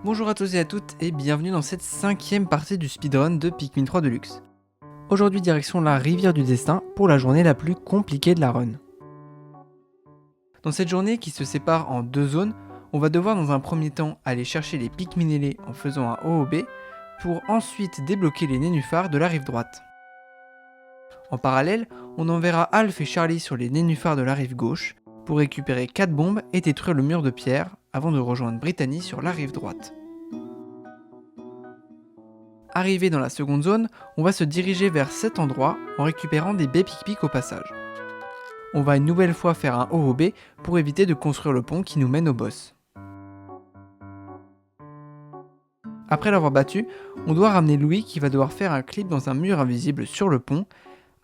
Bonjour à tous et à toutes et bienvenue dans cette 5e partie du speedrun de Pikmin 3 Deluxe. Aujourd'hui direction la rivière du destin pour la journée la plus compliquée de la run. Dans cette journée qui se sépare en 2 zones, on va devoir dans un premier temps aller chercher les Pikmin ailés en faisant un OOB pour ensuite débloquer les nénuphars de la rive droite. En parallèle, on enverra Alf et Charlie sur les nénuphars de la rive gauche pour récupérer 4 bombes et détruire le mur de pierre avant de rejoindre Brittany sur la rive droite. Arrivé dans la seconde zone, on va se diriger vers cet endroit en récupérant des baies pic-pic au passage. On va une nouvelle fois faire un OOB pour éviter de construire le pont qui nous mène au boss. Après l'avoir battu, on doit ramener Louis qui va devoir faire un clip dans un mur invisible sur le pont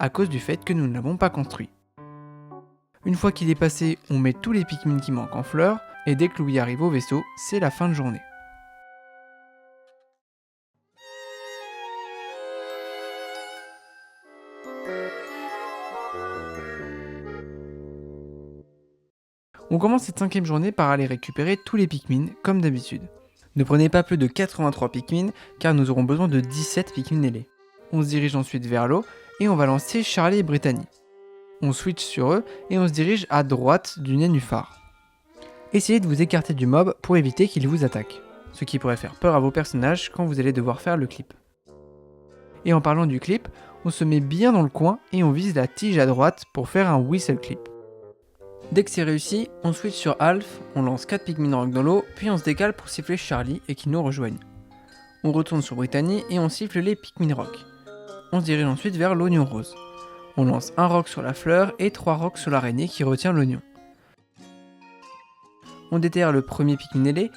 à cause du fait que nous ne l'avons pas construit. Une fois qu'il est passé, on met tous les Pikmin qui manquent en fleurs et dès que Louis arrive au vaisseau, c'est la fin de journée. On commence cette 5e journée par aller récupérer tous les Pikmin, comme d'habitude. Ne prenez pas plus de 83 Pikmin, car nous aurons besoin de 17 Pikmin ailés. On se dirige ensuite vers l'eau, et on va lancer Charlie et Brittany. On switch sur eux, et on se dirige à droite du nénuphar. Essayez de vous écarter du mob pour éviter qu'il vous attaque, ce qui pourrait faire peur à vos personnages quand vous allez devoir faire le clip. Et en parlant du clip, on se met bien dans le coin, et on vise la tige à droite pour faire un whistle clip. Dès que c'est réussi, on switch sur Alf, on lance 4 Pikmin Rock dans l'eau, puis on se décale pour siffler Charlie et qu'il nous rejoigne. On retourne sur Brittany et on siffle les Pikmin Rock. On se dirige ensuite vers l'oignon rose. On lance un rock sur la fleur et 3 rocks sur l'araignée qui retient l'oignon. On déterre le premier Pikmin ailé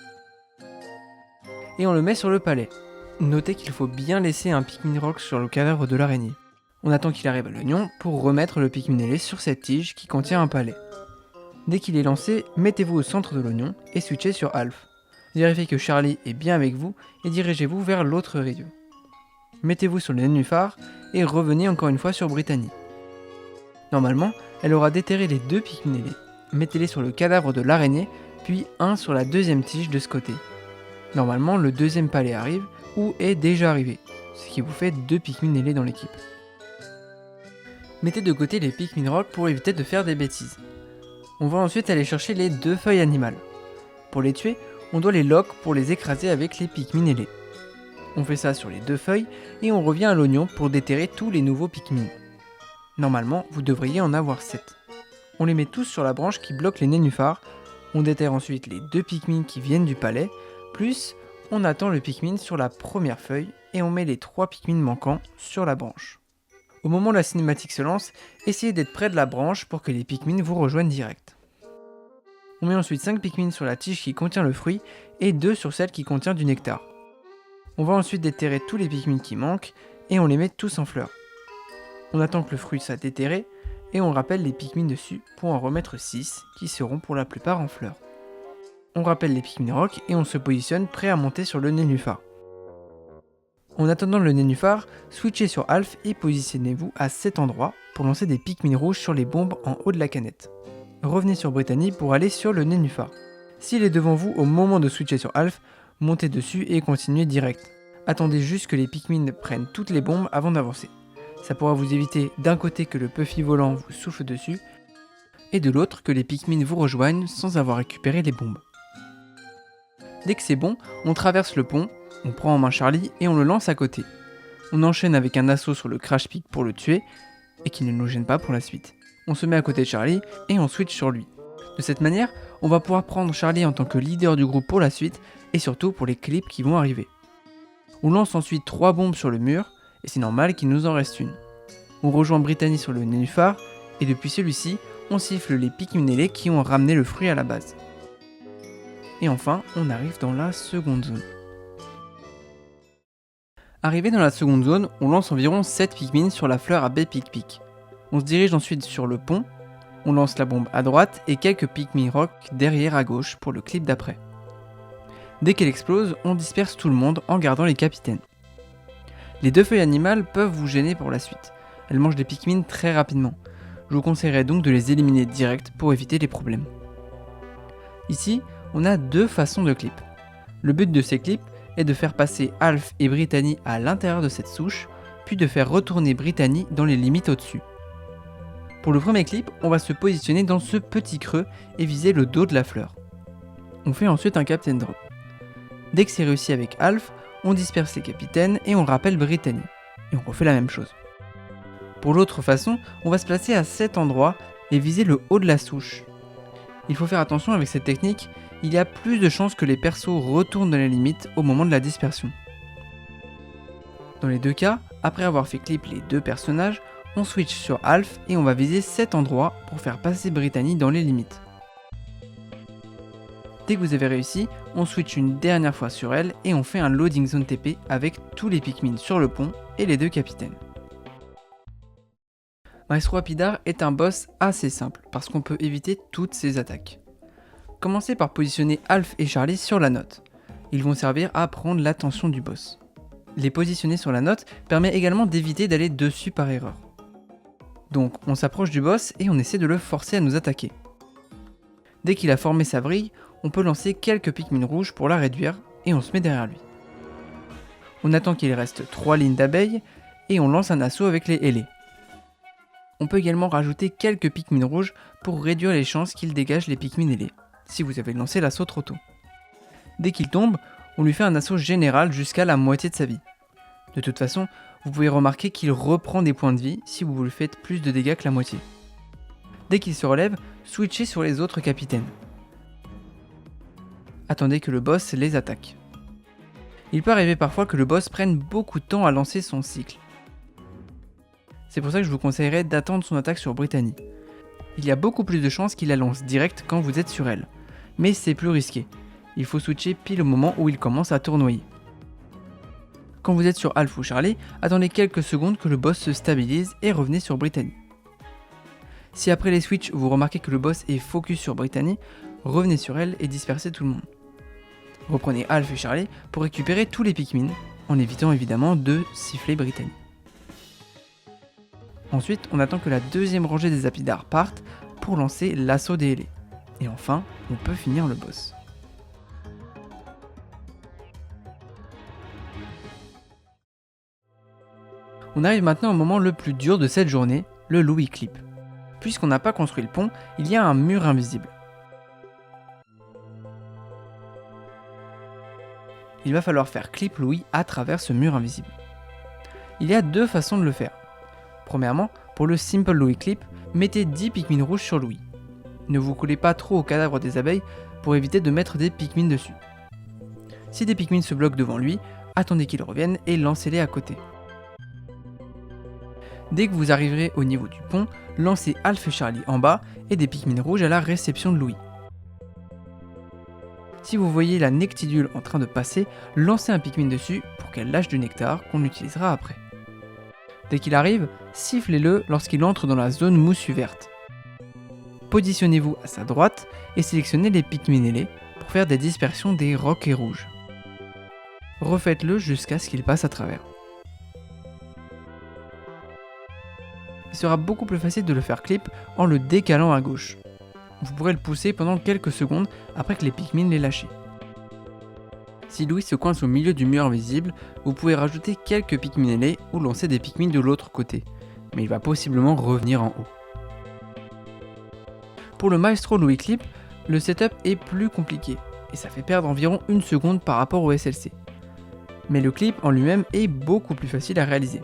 et on le met sur le palais. Notez qu'il faut bien laisser un Pikmin Rock sur le cadavre de l'araignée. On attend qu'il arrive à l'oignon pour remettre le Pikmin ailé sur cette tige qui contient un palais. Dès qu'il est lancé, mettez-vous au centre de l'oignon et switchez sur Alf. Vérifiez que Charlie est bien avec vous et dirigez-vous vers l'autre rayon. Mettez-vous sur le nénuphar et revenez encore une fois sur Brittany. Normalement, elle aura déterré les 2 Pikmin ailés. Mettez-les sur le cadavre de l'araignée, puis un sur la deuxième tige de ce côté. Normalement, le deuxième palais arrive ou est déjà arrivé, ce qui vous fait 2 Pikmin ailés dans l'équipe. Mettez de côté les Pikmin Rock pour éviter de faire des bêtises. On va ensuite aller chercher les 2 feuilles animales. Pour les tuer, on doit les lock pour les écraser avec les Pikmin ailés. On fait ça sur les 2 feuilles et on revient à l'oignon pour déterrer tous les nouveaux Pikmin. Normalement, vous devriez en avoir 7. On les met tous sur la branche qui bloque les nénuphars, on déterre ensuite les 2 Pikmin qui viennent du palais, plus on attend le Pikmin sur la première feuille et on met les 3 Pikmin manquants sur la branche. Au moment où la cinématique se lance, essayez d'être près de la branche pour que les Pikmin vous rejoignent direct. On met ensuite 5 Pikmin sur la tige qui contient le fruit et 2 sur celle qui contient du nectar. On va ensuite déterrer tous les Pikmin qui manquent et on les met tous en fleurs. On attend que le fruit soit déterré et on rappelle les Pikmin dessus pour en remettre 6 qui seront pour la plupart en fleurs. On rappelle les Pikmin Rock et on se positionne prêt à monter sur le nénuphar. En attendant le nénuphar, switchez sur Alf et positionnez-vous à cet endroit pour lancer des Pikmin rouges sur les bombes en haut de la canette. Revenez sur Brittany pour aller sur le nénuphar. S'il est devant vous au moment de switcher sur Alf, montez dessus et continuez direct. Attendez juste que les Pikmin prennent toutes les bombes avant d'avancer. Ça pourra vous éviter d'un côté que le Puffy volant vous souffle dessus, et de l'autre que les Pikmin vous rejoignent sans avoir récupéré les bombes. Dès que c'est bon, on traverse le pont, on prend en main Charlie et on le lance à côté. On enchaîne avec un assaut sur le Crash Pig pour le tuer, et qui ne nous gêne pas pour la suite. On se met à côté de Charlie et on switch sur lui. De cette manière, on va pouvoir prendre Charlie en tant que leader du groupe pour la suite, et surtout pour les clips qui vont arriver. On lance ensuite 3 bombes sur le mur, et c'est normal qu'il nous en reste une. On rejoint Brittany sur le nénuphar, et depuis celui-ci, on siffle les Pikmin ailés qui ont ramené le fruit à la base. Et enfin, on arrive dans la seconde zone. Arrivé dans la seconde zone, on lance environ 7 Pikmin sur la fleur à baies pic-pic. On se dirige ensuite sur le pont, on lance la bombe à droite et quelques Pikmin Rock derrière à gauche pour le clip d'après. Dès qu'elle explose, on disperse tout le monde en gardant les capitaines. Les 2 feuilles animales peuvent vous gêner pour la suite. Elles mangent les Pikmin très rapidement. Je vous conseillerais donc de les éliminer direct pour éviter les problèmes. Ici, on a 2 façons de clip. Le but de ces clips est de faire passer Alf et Brittany à l'intérieur de cette souche, puis de faire retourner Brittany dans les limites au-dessus. Pour le premier clip, on va se positionner dans ce petit creux et viser le dos de la fleur. On fait ensuite un Captain Drop. Dès que c'est réussi avec Alf, on disperse les capitaines et on rappelle Brittany. Et on refait la même chose. Pour l'autre façon, on va se placer à cet endroit et viser le haut de la souche. Il faut faire attention avec cette technique, il y a plus de chances que les persos retournent dans les limites au moment de la dispersion. Dans les deux cas, après avoir fait clip les deux personnages, on switch sur Alf et on va viser cet endroit pour faire passer Brittany dans les limites. Dès que vous avez réussi, on switch une dernière fois sur elle et on fait un loading zone TP avec tous les Pikmin sur le pont et les deux capitaines. Maestro Apidar est un boss assez simple parce qu'on peut éviter toutes ses attaques. Commencez par positionner Alf et Charlie sur la note. Ils vont servir à prendre l'attention du boss. Les positionner sur la note permet également d'éviter d'aller dessus par erreur. Donc on s'approche du boss et on essaie de le forcer à nous attaquer. Dès qu'il a formé sa vrille, on peut lancer quelques Pikmin rouges pour la réduire et on se met derrière lui. On attend qu'il reste 3 lignes d'abeilles et on lance un assaut avec les ailés. On peut également rajouter quelques Pikmin rouges pour réduire les chances qu'il dégage les Pikmin ailés, si vous avez lancé l'assaut trop tôt. Dès qu'il tombe, on lui fait un assaut général jusqu'à la moitié de sa vie. De toute façon, vous pouvez remarquer qu'il reprend des points de vie si vous lui faites plus de dégâts que la moitié. Dès qu'il se relève, switchez sur les autres capitaines. Attendez que le boss les attaque. Il peut arriver parfois que le boss prenne beaucoup de temps à lancer son cycle. C'est pour ça que je vous conseillerais d'attendre son attaque sur Brittany. Il y a beaucoup plus de chances qu'il la lance direct quand vous êtes sur elle, mais c'est plus risqué. Il faut switcher pile au moment où il commence à tournoyer. Quand vous êtes sur Alf ou Charlie, attendez quelques secondes que le boss se stabilise et revenez sur Brittany. Si après les switches vous remarquez que le boss est focus sur Brittany, revenez sur elle et dispersez tout le monde. Reprenez Alf et Charlie pour récupérer tous les Pikmin, en évitant évidemment de siffler Brittany. Ensuite, on attend que la deuxième rangée des Apidars parte pour lancer l'assaut des ailés. Et enfin, on peut finir le boss. On arrive maintenant au moment le plus dur de cette journée, le Louis Clip. Puisqu'on n'a pas construit le pont, il y a un mur invisible. Il va falloir faire clip Louis à travers ce mur invisible. Il y a deux façons de le faire. Premièrement, pour le Simple Louis Clip, mettez 10 Pikmin rouges sur Louis. Ne vous collez pas trop au cadavre des abeilles pour éviter de mettre des Pikmin dessus. Si des Pikmin se bloquent devant lui, attendez qu'ils reviennent et lancez-les à côté. Dès que vous arriverez au niveau du pont, lancez Alf et Charlie en bas et des Pikmin rouges à la réception de Louis. Si vous voyez la Nectidule en train de passer, lancez un Pikmin dessus pour qu'elle lâche du nectar qu'on utilisera après. Dès qu'il arrive, sifflez-le lorsqu'il entre dans la zone moussue verte. Positionnez-vous à sa droite et sélectionnez les Pikmin ailés pour faire des dispersions des roquets rouges. Refaites-le jusqu'à ce qu'il passe à travers. Il sera beaucoup plus facile de le faire clip en le décalant à gauche. Vous pourrez le pousser pendant quelques secondes après que les Pikmin l'aient lâché. Si Louis se coince au milieu du mur invisible, vous pouvez rajouter quelques Pikmin ailés ou lancer des Pikmin de l'autre côté, mais il va possiblement revenir en haut. Pour le Maestro Louis Clip, le setup est plus compliqué, et ça fait perdre environ 1 seconde par rapport au SLC. Mais le clip en lui-même est beaucoup plus facile à réaliser.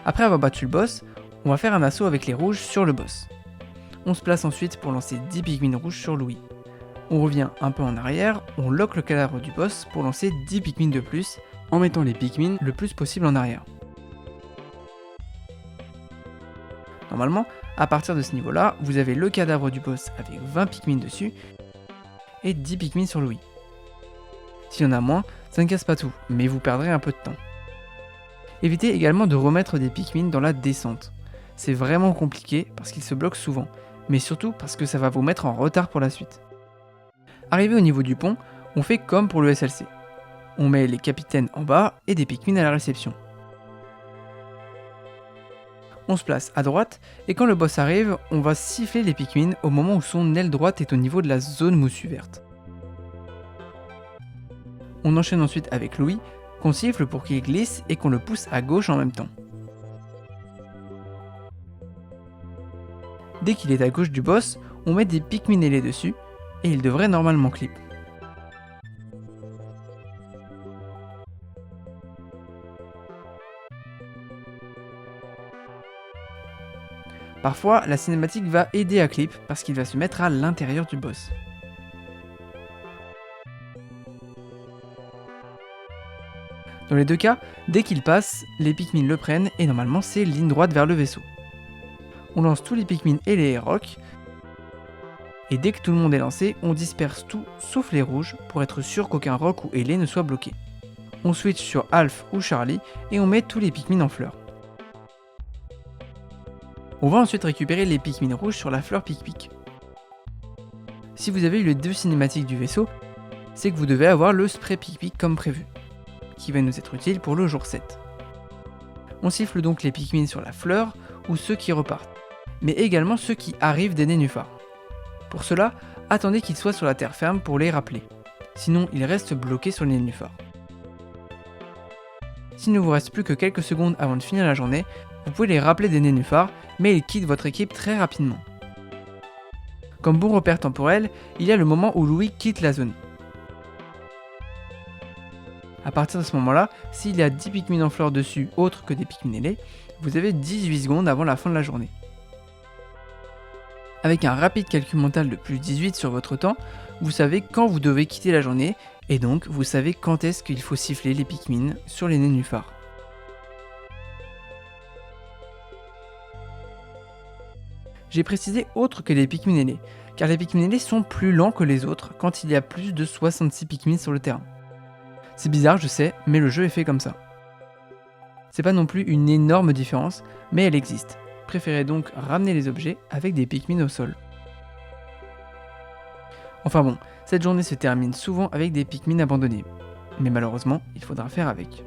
Après avoir battu le boss, on va faire un assaut avec les rouges sur le boss. On se place ensuite pour lancer 10 Pikmin rouges sur Louis. On revient un peu en arrière, on lock le cadavre du boss pour lancer 10 Pikmin de plus, en mettant les Pikmin le plus possible en arrière. Normalement, à partir de ce niveau-là, vous avez le cadavre du boss avec 20 Pikmin dessus, et 10 Pikmin sur Louis. S'il y en a moins, ça ne casse pas tout, mais vous perdrez un peu de temps. Évitez également de remettre des Pikmin dans la descente. C'est vraiment compliqué parce qu'ils se bloquent souvent, mais surtout parce que ça va vous mettre en retard pour la suite. Arrivé au niveau du pont, on fait comme pour le SLC. On met les capitaines en bas et des Pikmin à la réception. On se place à droite et quand le boss arrive, on va siffler les Pikmin au moment où son aile droite est au niveau de la zone moussue verte. On enchaîne ensuite avec Louis, qu'on siffle pour qu'il glisse et qu'on le pousse à gauche en même temps. Dès qu'il est à gauche du boss, on met des Pikmin ailés dessus, et il devrait normalement clip. Parfois, la cinématique va aider à clip parce qu'il va se mettre à l'intérieur du boss. Dans les deux cas, dès qu'il passe, les Pikmin le prennent et normalement c'est ligne droite vers le vaisseau. On lance tous les Pikmin et les Rocs, et dès que tout le monde est lancé, on disperse tout sauf les rouges pour être sûr qu'aucun Roc ou ailé ne soit bloqué. On switch sur Alf ou Charlie et on met tous les Pikmin en fleurs. On va ensuite récupérer les Pikmin rouges sur la fleur Pic-Pic. Si vous avez eu les deux cinématiques du vaisseau, c'est que vous devez avoir le spray Pic-Pic comme prévu, qui va nous être utile pour le jour 7. On siffle donc les Pikmin sur la fleur ou ceux qui repartent, mais également ceux qui arrivent des nénuphars. Pour cela, attendez qu'ils soient sur la terre ferme pour les rappeler, sinon ils restent bloqués sur les nénuphars. S'il ne vous reste plus que quelques secondes avant de finir la journée, vous pouvez les rappeler des nénuphars, mais ils quittent votre équipe très rapidement. Comme bon repère temporel, il y a le moment où Louis quitte la zone. A partir de ce moment-là, s'il y a 10 Pikmin en fleurs dessus autres que des Pikmin ailés, vous avez 18 secondes avant la fin de la journée. Avec un rapide calcul mental de plus 18 sur votre temps, vous savez quand vous devez quitter la journée, et donc vous savez quand est-ce qu'il faut siffler les Pikmin sur les nénuphars. J'ai précisé autre que les Pikmin ailés, car les Pikmin ailés sont plus lents que les autres quand il y a plus de 66 Pikmin sur le terrain. C'est bizarre, je sais, mais le jeu est fait comme ça. C'est pas non plus une énorme différence, mais elle existe. Préférez donc ramener les objets avec des Pikmin au sol. Enfin bon, cette journée se termine souvent avec des Pikmin abandonnés, mais malheureusement, il faudra faire avec.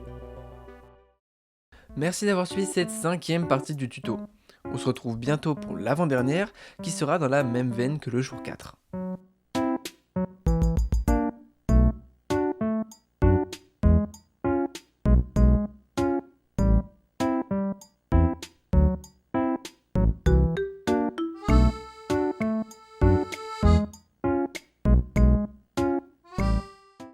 Merci d'avoir suivi cette 5e partie du tuto. On se retrouve bientôt pour l'avant-dernière, qui sera dans la même veine que le jour 4.